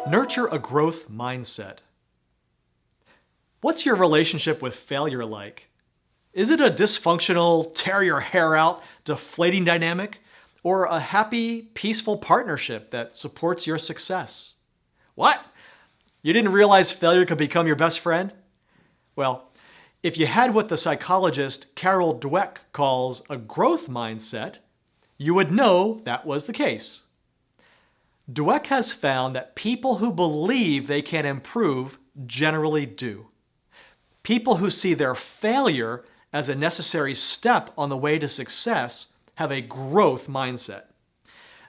Nurture a growth mindset. What's your relationship with failure like? Is it a dysfunctional, tear your hair out, deflating dynamic, or a happy, peaceful partnership that supports your success? What? You didn't realize failure could become your best friend? Well, if you had what the psychologist Carol Dweck calls a growth mindset, you would know that was the case. Dweck has found that people who believe they can improve generally do. People who see their failure as a necessary step on the way to success have a growth mindset.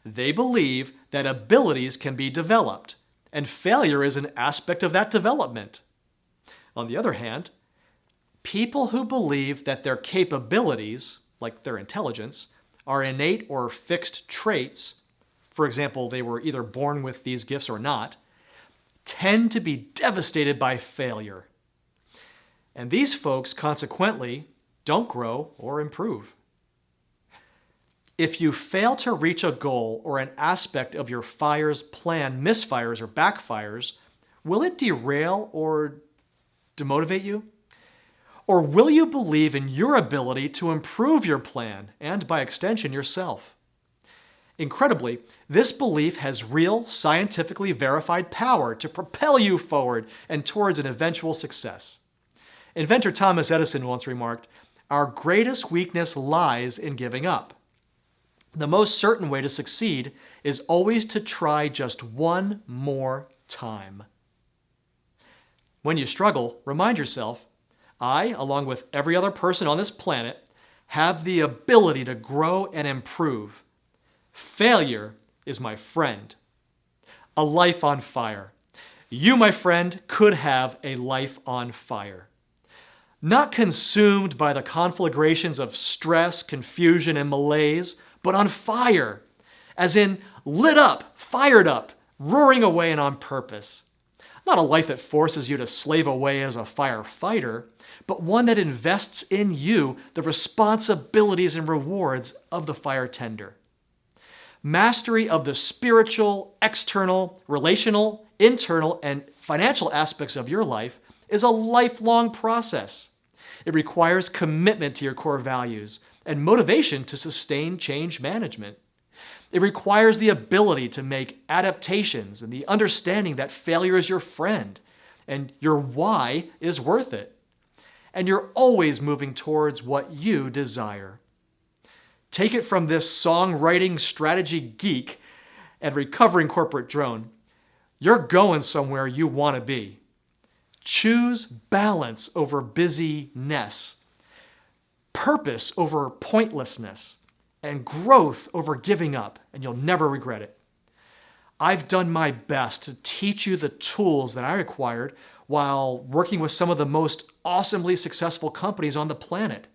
They believe that abilities can be developed, and failure is an aspect of that development. On the other hand, people who believe that their capabilities, like their intelligence, are innate or fixed traits, for example, they were either born with these gifts or not, tend to be devastated by failure. And these folks, consequently, don't grow or improve. If you fail to reach a goal or an aspect of your FIRES plan misfires or backfires, will it derail or demotivate you? Or will you believe in your ability to improve your plan and, by extension, yourself? Incredibly, this belief has real, scientifically verified power to propel you forward and towards an eventual success. Inventor Thomas Edison once remarked, "Our greatest weakness lies in giving up." The most certain way to succeed is always to try just one more time. When you struggle, remind yourself, I, along with every other person on this planet, have the ability to grow and improve. Failure is my friend. A life on fire. You, my friend, could have a life on fire. Not consumed by the conflagrations of stress, confusion, and malaise, but on fire, as in lit up, fired up, roaring away and on purpose. Not a life that forces you to slave away as a firefighter, but one that invests in you the responsibilities and rewards of the fire tender. Mastery of the spiritual, external, relational, internal, and financial aspects of your life is a lifelong process. It requires commitment to your core values and motivation to sustain change management. It requires the ability to make adaptations and the understanding that failure is your friend and your why is worth it. And you're always moving towards what you desire. Take it from this songwriting strategy geek and recovering corporate drone. You're going somewhere you want to be. Choose balance over busyness, purpose over pointlessness, and growth over giving up, and you'll never regret it. I've done my best to teach you the tools that I acquired while working with some of the most awesomely successful companies on the planet.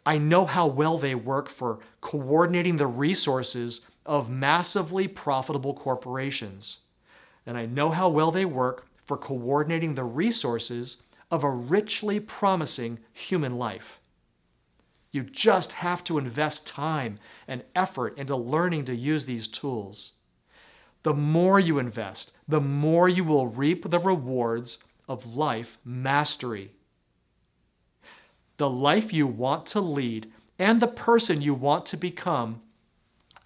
I know how well they work for coordinating the resources of massively profitable corporations. And I know how well they work for coordinating the resources of a richly promising human life. You just have to invest time and effort into learning to use these tools. The more you invest, the more you will reap the rewards of life mastery. The life you want to lead and the person you want to become,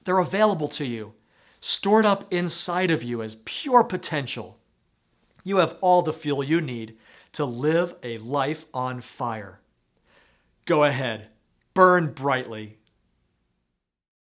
they're available to you, stored up inside of you as pure potential. You have all the fuel you need to live a life on fire. Go ahead, burn brightly.